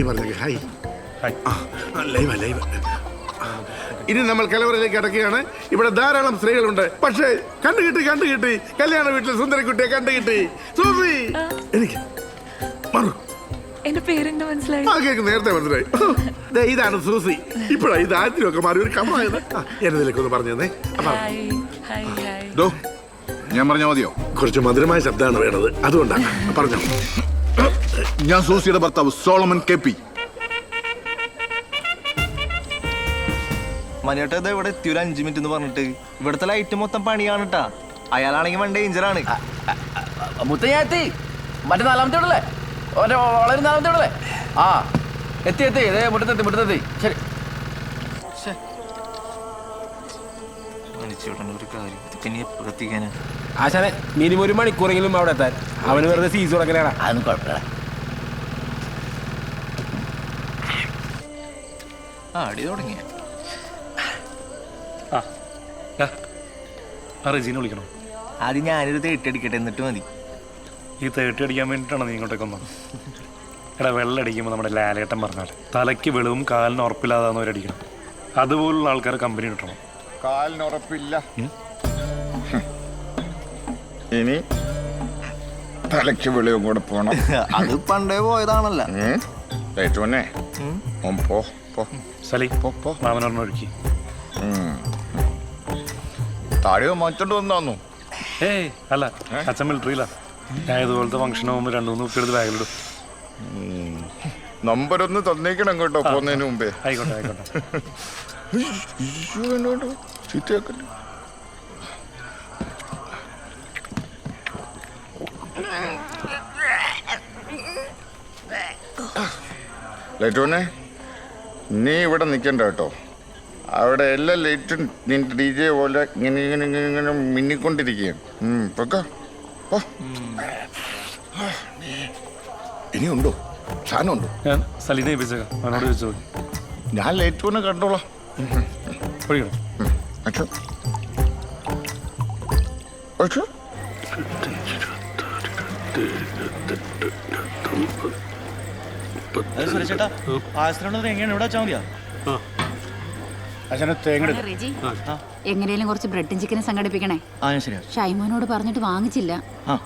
Hi പറഞ്ഞു. Hi. ലൈവാ live. ഇനി നമ്മൾ കലവറയിലേക്ക് അടക്കുകയാണ്. ഇവിടെ ധാരാളം സ്ത്രീകളുണ്ട്. പക്ഷേ കണ്ടുകിട്ടി കല്യാണ വീട്ടിൽ സുന്ദരക്കുട്ടിയെ കണ്ടുകിട്ടി. സൂസി എനിക്ക് മറു എന്റെ പേരെന്താ മനസ്സിലായി? നേരത്തെ മനസ്സിലായി. ഇതാണ് സൂസി. ഇപ്പഴാ ഇത് ആദ്യമൊക്കെ മാറി ഒരു കമായത്. എന്നതിലേക്ക് ഒന്ന് പറഞ്ഞു തന്നെ. ഞാൻ പറഞ്ഞ മതിയോ? കുറച്ച് മധുരമായ ശബ്ദമാണ് വേണത്, അതുകൊണ്ടാണ് പറഞ്ഞു. ഞാൻ സൂസിയുടെ ഭർത്താവ് സോളമൻ KP. മനിയേട്ടാ ഇവിടെ എത്തി ഒരു 5 മിനിറ്റ് എന്ന് പറഞ്ഞിട്ട് ഇവിടുത്തെ ലൈറ്റ് മൊത്തം പണിയാണ് കേട്ടാ. അയാളാണെങ്കിൽ വൺ ഡേഞ്ചറാണ്. മുത്തയ്യാത്തി മറ്റേ 4ാമത്തെ വീടല്ലേ? വളരെ 4ാമത്തെ വീടല്ലേ? ആ എത്തി ഇതേ മുറ്റത്തെത്തി. ശരി. ഒരു കാര്യം പിന്നെ എപ്പോൾ എത്തിക്കാനാ? ആശാനെ മിനിമം 1 മണിക്കൂറെങ്കിലും അവിടെ എത്താൻ. അവന് വെറുതെ സീസ് കൊടുക്കലാണ്. അതൊന്നും കുഴപ്പമില്ല. അടി തുടങ്ങിയ റെജീനെ വിളിക്കണോ? ആദ്യം ഞാനൊരു 30 അടിക്കട്ടെ, എന്നിട്ട് മതി. ഈ 30 അടിക്കാൻ വേണ്ടിയിട്ടാണ് നീ ഇങ്ങോട്ടേക്ക് വന്നത്? എടാ, വെള്ളം അടിക്കുമ്പോൾ നമ്മുടെ ലാലേട്ടൻ പറഞ്ഞാൽ തലയ്ക്ക് വെളിവും കാലിന് ഉറപ്പില്ലാതാവുന്നവരടിക്കണം. അതുപോലുള്ള ആൾക്കാർ കമ്പനി കിട്ടണം. കാലിന് ഉറപ്പില്ല, ഇനി തലയ്ക്ക് വെളിവും കൂടെ പോണം. അത് പണ്ടേ പോയതാണല്ലോ. സലി മാമനൊരെണ്ണം ഒഴുക്കി. താടിയോ മാറ്റോണ്ട് വന്നു. ഏയ് അല്ല, അച്ഛൻ മിലിറ്ററിയില്ല. ഞാൻ ഇതുപോലത്തെ ഫംഗ്ഷൻ പോകുമ്പോൾ 2-3 കുപ്പി എടുത്ത് ബാഗിലിടും. നമ്പർ ഒന്ന് തന്നേക്കണം കേട്ടോ പോകുന്നതിന് മുമ്പേ. ആയിക്കോട്ടെ. ചീത്തയാക്കല്ലേ. ലൈറ്റോനെ, നീ ഇവിടെ നിൽക്കണ്ട കേട്ടോ. അവിടെ എല്ലാ ലൈറ്റും നിന്റെ DJ പോലെ ഇങ്ങനെ മിന്നിക്കൊണ്ടിരിക്കുകയാണ്. ഇനിയുണ്ടോ? സാധനമുണ്ടോ? ഞാൻ സലീനെ ഏൽപ്പിച്ചേക്കാം, അവനോട് ചോദിച്ചു. ഞാൻ ലൈറ്റോനെ കണ്ടോളാം. അച്ഛോ അച്ഛോ എങ്ങനെയും കുറച്ച് ബ്രെഡും ചിക്കനും സംഘടിപ്പിക്കണേ. ഷൈമോനോട് പറഞ്ഞിട്ട് വാങ്ങിച്ചില്ല.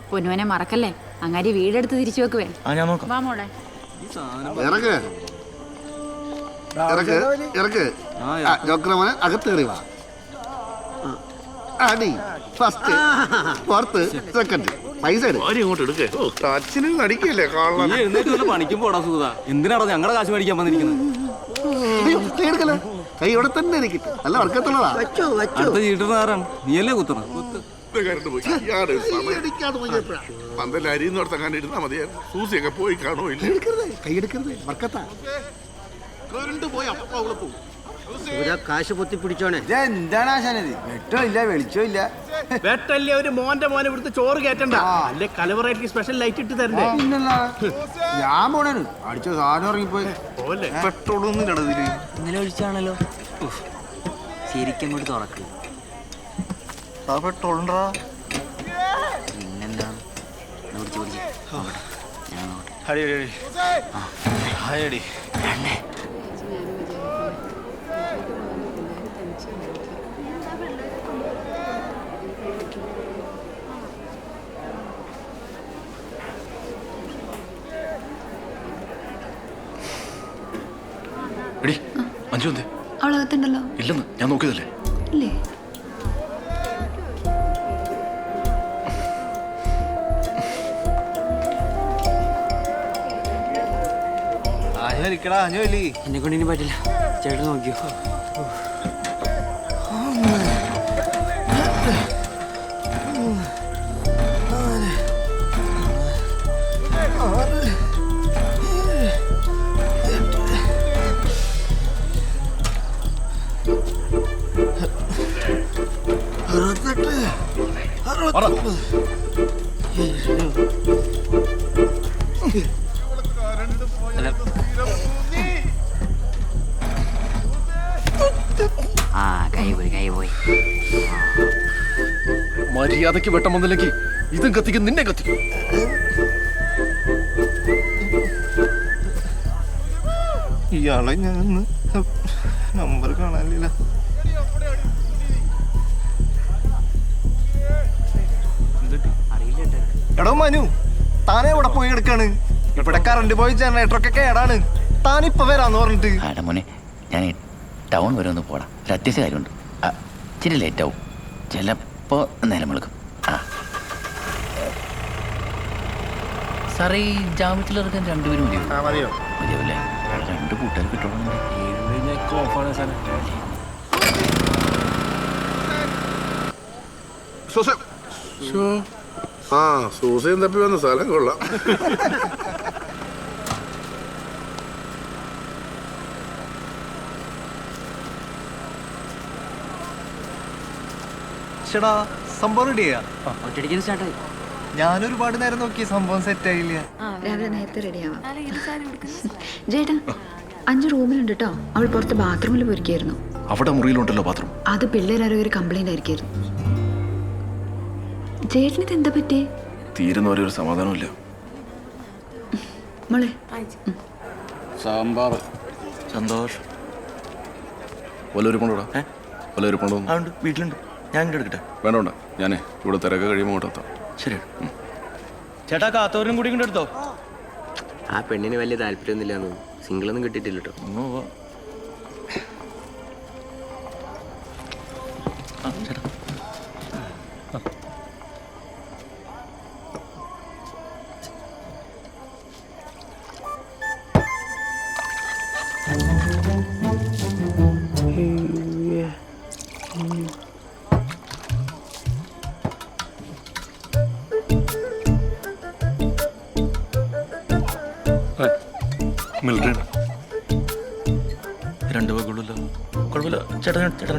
പൊന്നുവനെ മറക്കല്ലേ. അങ്ങാരി വീടെടുത്ത് തിരിച്ചു വെക്കുവേ. വാ മോളെ. അകത്ത് കയറി വാ. അടി ഫസ്റ്റ് ഫോർത്ത് സെക്കൻഡ് പൈസ ഇങ്ങോട്ട് എടുക്കേ. അച്ഛനും നടിക്കല്ലേ പണിക്കും പോടാ സുഖ. എന്തിനാണോ ഞങ്ങളുടെ കാശ് മേടിക്കാൻ വന്നിരിക്കുന്നത്? കൈ ഇവിടെ തന്നെ ഇരിക്കട്ടെ. നല്ല വർക്കത്തുള്ളതാ. അടുത്ത ചീട്ടുകാരാണ് നീയല്ലേ കുത്തണം. പന്തല്ല അരിന്നോർത്തങ്ങനെ ഇരുന്നാ മതിയായിരുന്നു. സൂസിയൊക്കെ പോയി കാണോ? ഇല്ല, കൈയെടുക്കരുത്. വർക്കത്താ പോയി അപ്പ പോകും. കാശ് പൊത്തി പിടിച്ചോണേ. എന്താണ് ആശാനത്? വെട്ടോ ഇല്ല വെളിച്ചോ ഇല്ല. വെട്ടല്ലേ ഒരു മോന്റെ മോനെ ഇവിടുത്തെ ചോറ് കേറ്റണ്ട. അല്ലെ കലവറയ്ക്ക് സ്പെഷ്യൽ ലൈറ്റ് ഇട്ട് തരണ്ടേ? ഞാൻ പോണേന് അടിച്ച സാധനം ഇറങ്ങിപ്പോയി. പെട്രോളൊന്നും ഇടതില് ഇന്നലെ ഒഴിച്ചാണല്ലോ. ശരിക്കും അങ്ങോട്ട് തുറക്ക്. പെട്രോൾ ഉണ്ടോ? പിന്നെന്താ ഹയടി. അഞ്ചു എന്തേ? അവളകത്തുണ്ടല്ലോ. ഇല്ലെന്ന് ഞാൻ നോക്കിയതല്ലേ. ഇല്ലേ? എന്നെ കൊണ്ട് ഇനി പറ്റില്ല. ചേട്ടൻ നോക്കിയോ? മര്യാദക്ക് വെട്ടം വന്നില്ലെങ്കിൽ ഇതും കത്തിക്കും, നിന്നെ കത്തിക്കും. ഇയാളെ ഞാൻ നമ്പർ കാണാനില്ല. എടോ മനു, താനെ എവിടെ പോയി എടുക്കാണ്? ഇവിടെ കറണ്ട് പോയി ജനറേറ്ററൊക്കെ കേടാണ്. താനിപ്പോ വരാന്ന് പറഞ്ഞിട്ട്. ആടാ മോനെ, ഞാൻ ടൗൺ വരെ ഒന്ന് പോടാം. ഒരു അത്യാവശ്യ കാര്യമുണ്ട്. ഇച്ചിരി ലേറ്റ് ആവും, ചിലപ്പോൾ നേരം വിളിക്കും. സാറേ, ഈ ജാമ്യത്തിലിറക്കാൻ രണ്ടുപേരും മതിയോ? മതിയാവില്ലേ? 2 കൂട്ടുകാർ കിട്ടണം. ആ സൂസയും തപ്പി വന്ന സ്ഥലം കൊള്ളാം. ചേടാ, സംഭവം റെഡിയാ? ഒറ്റടിക്കാൻ സ്റ്റാർട്ടായി. ഞാനൊരുപാട് നേരം നോക്കി, സംഭവം സെറ്റ് ആയില്ല. രാവിലെ നേരത്തെ റെഡിയാവാം. ജേട്ടാ, 5 റൂമിലുണ്ട് കേട്ടോ. അവൾ പുറത്ത് ബാത്റൂമിൽ പോയിരിക്കായിരുന്നു. അവിടെ മുറിയിലുണ്ടല്ലോ പാത്രം. അത് പിള്ളേരാരോ ഒരു കംപ്ലൈന്റ് ആയിരിക്കായിരുന്നു. ചേട്ടനിത് എന്താ പറ്റിയേ? തീരുന്നവരെ ഒരു സമാധാനമില്ല. മോളെ, സാമ്പാർ. സന്തോഷ് വല്ലൊരുപ്പുണ്ടോടാ? വല്ലൊരുപ്പുണ്ടോ? വീട്ടിലുണ്ട്. ഞാൻ ഇങ്ങോട്ട് എടുക്കട്ടെ? വേണ്ട, ഞാനേ ഇവിടെ തിരക്ക് കഴിയുമ്പോൾ ഇങ്ങോട്ടെത്താം. ശരി ചേട്ടാ, കാത്തോരനും കൂടി ഇങ്ങോട്ട് എടുത്തോ. ആ പെണ്ണിന് വലിയ താല്പര്യമൊന്നുമില്ല എന്ന് തോന്നുന്നു. സിംഗിളൊന്നും കിട്ടിയിട്ടില്ല കേട്ടോ. ചേട്ടാ, മിലിറ്ററി 2 വകുള്ളല്ലോ. കുഴപ്പമില്ല ചേട്ടാ. ചേട്ടാ,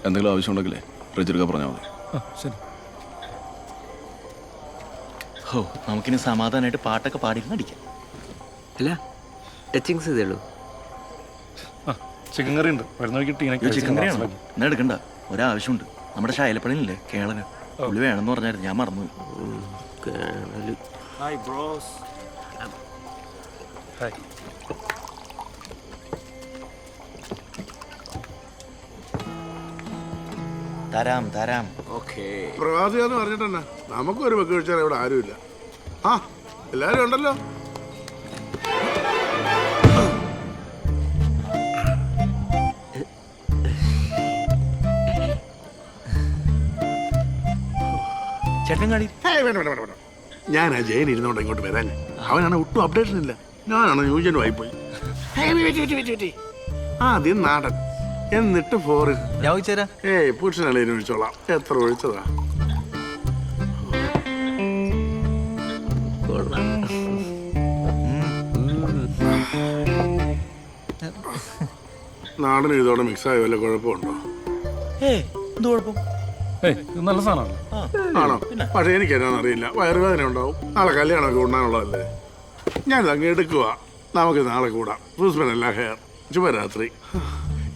എന്തെങ്കിലും ആവശ്യമുണ്ടെങ്കിലേ ഫ്രിഡ്ജെടുക്കാൻ പറഞ്ഞാൽ മതി. ശരി. ഓ, നമുക്കിനി സമാധാനമായിട്ട് പാട്ടൊക്കെ പാടിയിരുന്ന് അടിക്കാം. അല്ല, ടച്ചിങ്സ് ഇതേ ഉള്ളൂ. ചിക്കൻ കറി ഉണ്ട്. വരുന്ന വഴിക്ക് ടീനൊക്കെ ചിക്കൻ കറിയാണോ? എന്നാ എടുക്കണ്ട, ഒരാവശ്യമുണ്ട്. നമ്മുടെ ഷായലപ്പണിയില്ലേ, കേളന്, പുള്ളി വേണമെന്ന് പറഞ്ഞായിരുന്നു. ഞാൻ മറന്നു. ഹായ്. തരാം. പ്രവാസിയാന്ന് പറഞ്ഞിട്ടെന്നാ, നമുക്കൊരു വെക്ക് കഴിച്ചാൽ ഇവിടെ ആരുമില്ല. ആ എല്ലാരും ഉണ്ടല്ലോ. ചേട്ടൻ കാടി. വേണ്ട. ഞാൻ ആ ജയൻ ഇരുന്നോണ്ട് ഇങ്ങോട്ട് വരാൻ. അവനാണ് ഒട്ടും അപ്ഡേഷൻ ഇല്ല. ഞാനാണ് ന്യൂജനും ആയിപ്പോയി. ആദ്യം നാടൻ, എന്നിട്ട് ഫോറിൻ. ഞാൻ ചോദിച്ചേരാ. പുരുഷനല്ലേ ഒഴിച്ചോളാം. എത്ര ഒഴിച്ചതാ? നാടനും ഇതോടെ മിക്സായ വല്ല കുഴപ്പമുണ്ടോ? എന്ത് കുഴപ്പം? ഇത് നല്ല സാധനമല്ലേ? ആണോ? പക്ഷെ എനിക്ക് എന്നാന്ന് അറിയില്ല. വയറുവേദന ഉണ്ടാവും. നാളെ കല്യാണമൊക്കെ ഉണ്ടാണുള്ളതല്ലേ. ഞാനിത് അങ്ങ് എടുക്കുക. നമുക്ക് നാളെ കൂടാം. സൂസ്മനല്ല ഹെയർ. ശുഭരാത്രി.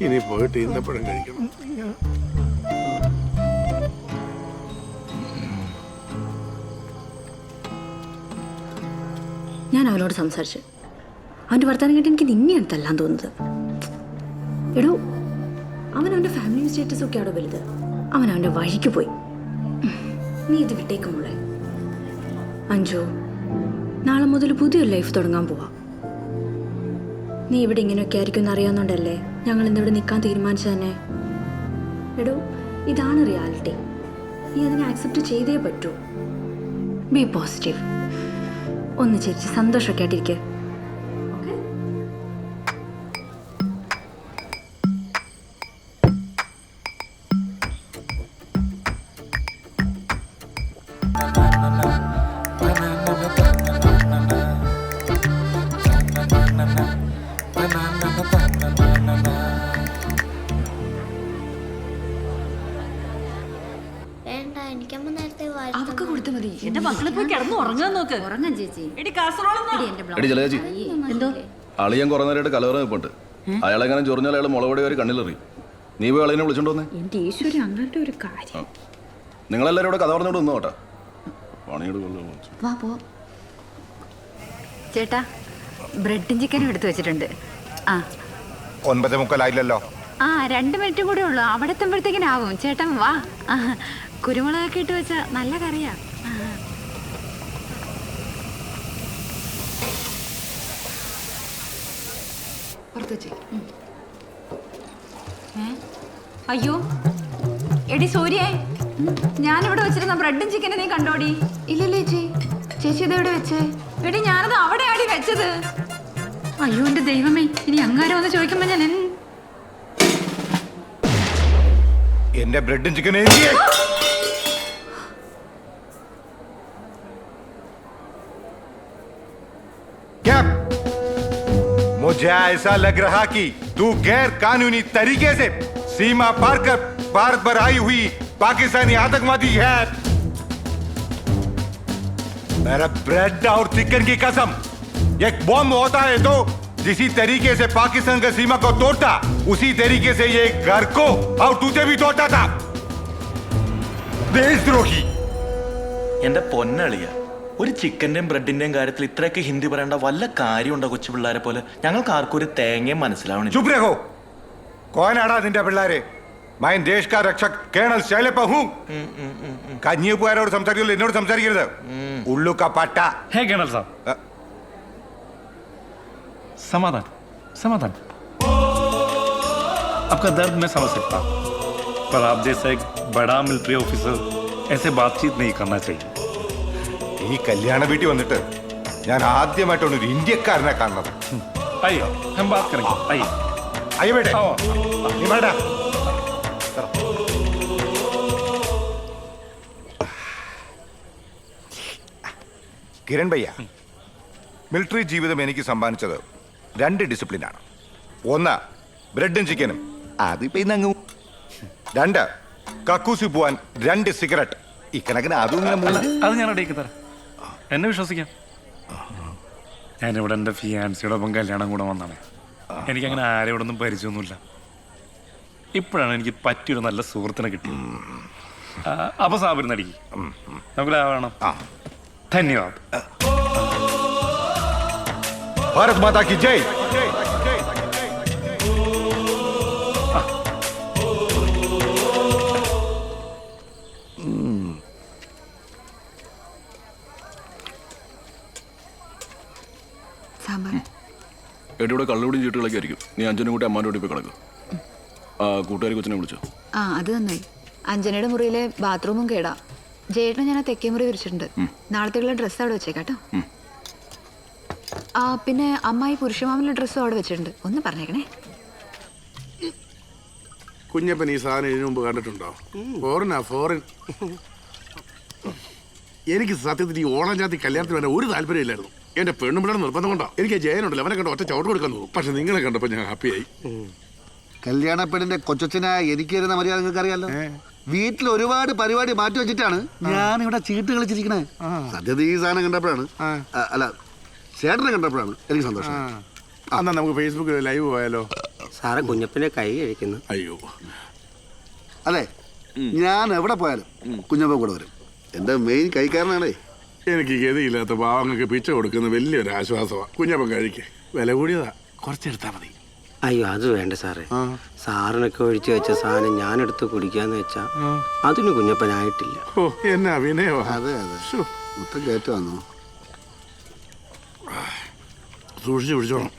ഇനി പോയിട്ട് ഈന്തപ്പഴം കഴിക്കണം. ഞാൻ അവനോട് സംസാരിച്ചു. അവൻ്റെ വർത്തമാനം കേട്ട് എനിക്ക് നിന്നെയാണ് തല്ലാൻ തോന്നുന്നത്. എടോ, അവനവൻ്റെ ഫാമിലി സ്റ്റേറ്റസ് ഒക്കെ അവിടെ വലുത്. അവനവൻ്റെ വഴിക്ക് പോയി. നീ ഇത് വിട്ടേക്കുമ്പോളെ. അഞ്ജു, നാളെ മുതൽ പുതിയൊരു ലൈഫ് തുടങ്ങാൻ പോവാ. നീ ഇവിടെ ഇങ്ങനെയൊക്കെ ആയിരിക്കും എന്നറിയാവുന്നതുകൊണ്ടല്ലേ ഞങ്ങൾ ഇന്നിവിടെ നിൽക്കാൻ തീരുമാനിച്ചു തന്നെ. എടോ, ഇതാണ് റിയാലിറ്റി. നീ അതിനെ ആക്സെപ്റ്റ് ചെയ്തേ പറ്റൂ. B positive. ഒന്ന് ചിരിച്ച് സന്തോഷമൊക്കെ ആയിട്ടിരിക്കുക. അവക്ക് കൊടുത്ത മതി. എന്റെ മക്കളെ പോയി കിടന്ന് ഉറങ്ങാൻ നോക്ക്. ഉറങ്ങാൻ ചേച്ചി. എടി കാസറോളൊന്നും എടി ജലജി, എന്തോ അളിയൻ കുറെ നേരമായിട്ട് കലവറ നിൽപ്പുണ്ട്. അയാളെങ്ങനെ ചൊറിഞ്ഞാൽ അയാൾ മുളകടി ഒരു കണ്ണിലെറി. നീ പോയി അളിയനെ വിളിച്ചോണ്ട് വന്നേ. എന്റെ ഈശ്വരി അങ്ങനത്തെ ഒരു കാര്യം. നിങ്ങളെല്ലാവരും ഇവിടെ കഥ പറഞ്ഞോണ്ട് നിന്നോ കേട്ടാ. പണിയോട് കൊള്ളു. വാ പോ. ചേട്ടാ ബ്രെഡും ചിക്കനും എടുത്തു വെച്ചിട്ടുണ്ട്. ആ 9:45 ആ 2 മിനിറ്റും കൂടെ ഉള്ളു. അവിടെ എത്തുമ്പോഴത്തേക്കിനാവും. ചേട്ടൻ വാ. കുരുമുളകൊക്കെ ഇട്ട് വെച്ച നല്ല കറിയാ. അയ്യോ എടി സൂര്യേ, ഞാനിവിടെ വെച്ചിരുന്ന ബ്രെഡും ചിക്കനും നീ കണ്ടോടി? ഇല്ലല്ലേ ചേച്ചി. ചേച്ചി ഇതെവിടെ വെച്ചേ? എടി ഞാനത് അവിടെയാടി വെച്ചത്. അയ്യോ എന്റെ ദൈവമേ, ഇനി അങ്ങാരം വന്ന് ചോദിക്കുമ്പോ ഞാൻ എന്റെ ബ്രെഡും ചിക്കനും क्या मुझे ऐसा लग रहा कि तू गैर कानूनी तरीके से सीमा पार कर भारत पर आई हुई पाकिस्तानी आतंकवादी है। मेरा ब्रेड और चिकन की कसम, एक बॉम्ब होता है तो जिसी तरीके से पाकिस्तान का सीमा को तोड़ता उसी तरीके से ये घर को और तुझे भी तोड़ता था। देशद्रोही। എന്റെ പൊന്നളിയ, ഒരു ചിക്കന്റെയും ബ്രെഡിന്റെയും കാര്യത്തിൽ ഇത്രയൊക്കെ ഹിന്ദി പറയേണ്ട വല്ല കാര്യമുണ്ടോ? കൊച്ചു പിള്ളേരെ പോലെ ഞങ്ങൾക്ക് ആർക്കും ഒരു തേങ്ങയും മനസ്സിലാവണില്ല. चुप रहो। कौन आड़ा निंदा पिल्लारे? मैं देश का रक्षक കേണൽ ശൈലപ്പ हूं। കഞ്ഞിയപ്പുകാരോട് സംസാരിക്കില്ല, എന്നോട് സംസാരിക്കരുത്. ഉള്ളു का पाटा। है कर्नल साहब, समाधान समाधान। आपका दर्द मैं समझ सकता हूँ, पर आप जैसा एक बड़ा मिलिट्री ऑफिसर ऐसे बातचीत नहीं करना चाहिए। ഈ കല്യാണ വീട്ടിൽ വന്നിട്ട് ഞാൻ ആദ്യമായിട്ടാണ് ഒരു ഇന്ത്യക്കാരനെ കാണുന്നത്. आइए हम बात करेंगे, आइए അയ്യോ വേണ്ടേ, आओ। നീ വേണ്ട. കിരൺ ഭയ്യ, മിലിറ്ററി ജീവിതം എനിക്ക് സമ്മാനിച്ചത് 2 ഡിസിപ്ലിനാണ്. 1 ബ്രെഡും ചിക്കനും, അതിപ്പോ ഇന്നങ്ങ്. 2 കക്കൂസി പോവാൻ 2 സിഗരറ്റ്. ഇക്കണക്കിന് അതും ഇങ്ങനെ 3. അത് ഞാൻ റെഡിയാക്കി തരാം, എന്നെ വിശ്വസിക്കാം. ഞാനിവിടെ എൻ്റെ ഫിയാൻസിയുടെ ഒപ്പം കല്യാണം കൂടെ വന്നാണ്. എനിക്കങ്ങനെ ആരോടൊന്നും പരിചയമൊന്നുമില്ല. ഇപ്പോഴാണ് എനിക്ക് പറ്റിയൊരു നല്ല സുഹൃത്തിനെ കിട്ടിയത്. അപ്പൊ സാബിരുന്ന് അടിക്കും, നമുക്ക് ലാഭം. ധന്യവാദ്. ഭാരത് മാതാ കി ജയ്. എടിയുടെ കള്ളുകൂടി ചീട്ടുകളൊക്കെ ആയിരിക്കും. നീ അഞ്ചനും കൂട്ടി അമ്മാൻ്റെ കൂട്ടി പോയി കിടക്കും. ആ കൂട്ടുകാരി കൊച്ചിനെ വിളിച്ചോ? ആ അത് നന്നായി. അഞ്ജനയുടെ മുറിയിലെ ബാത്റൂമും കേടാ. ജയേട്ടനെ ഞാൻ ആ തെക്കേ മുറി വിരിച്ചിട്ടുണ്ട്. നാളത്തേക്കുള്ള ഡ്രസ്സ് അവിടെ വെച്ചേക്കാട്ടോ. ആ പിന്നെ അമ്മായി പുരുഷമാമന്റെ ഡ്രസ്സും അവിടെ വെച്ചിട്ടുണ്ട്. ഒന്ന് പറഞ്ഞേക്കണേ. കുഞ്ഞപ്പൻ ഈ സാധനം ഇതിനു മുമ്പ് കണ്ടിട്ടുണ്ടോ? ഫോറിൻ. എനിക്ക് സത്യത്തിൽ ഈ ഓണം ജാതി കല്യാണത്തിന് വേണ്ട ഒരു താല്പര്യമില്ലായിരുന്നു. എന്റെ പെണ്ണുപിള്ളയുടെ നിർബന്ധം കൊണ്ടോ എനിക്ക് ജയനുണ്ടല്ലോ, അവനെ കണ്ട ഒറ്റ ചവിട്ട് കൊടുക്കാൻ തോന്നും. പക്ഷെ നിങ്ങളെ കണ്ടപ്പോൾ ഞാൻ ഹാപ്പിയായി. കല്യാണ പെണ്ണിന്റെ കൊച്ചച്ഛനായ എനിക്ക് തരുന്ന മര്യാദ നിങ്ങൾക്ക് അറിയാലോ. വീട്ടിൽ ഒരുപാട് പരിപാടി മാറ്റി വെച്ചിട്ടാണ് ഞാൻ ഇവിടെ ചീട്ട് കളിച്ചിരിക്കണേ. സത്യത്തിൽ ഈ സാധനം കണ്ടപ്പോഴാണ്, അല്ല ചേട്ടനെ കണ്ടപ്പോഴാണ് എനിക്ക് സന്തോഷം. എന്നാ നമുക്ക് ഫേസ്ബുക്കിൽ ലൈവ് പോയാലോ? സാറെ കുഞ്ഞപ്പനെ കൈ കഴിക്കുന്നു. അയ്യോ അതെ, ഞാൻ എവിടെ പോയാലും കുഞ്ഞപ്പൻ കൂടെ വരും. എന്റെ മെയിൻ കൈക്കാരനാണേ. എനിക്ക് ഗതിയില്ലാത്ത പാവങ്ങൾക്ക് പിച്ച കൊടുക്കുന്ന വലിയൊരു ആശ്വാസമാണ്. കുഞ്ഞപ്പൻ കഴിക്ക്, വില കൂടിയതാ, കുറച്ചെടുത്താൽ മതി. അയ്യോ അത് വേണ്ട സാറേ. സാറിനൊക്കെ ഒഴിച്ചു വെച്ച സാധനം ഞാനെടുത്ത് കുടിക്കാന്ന് വെച്ചാ അതിന് കുഞ്ഞപ്പനായിട്ടില്ല. ഓ എന്നാ വിനയവാ. അതെ അതെ, മൊത്തം കയറ്റ വന്നു. സൂക്ഷിച്ചു പിടിച്ചോണം.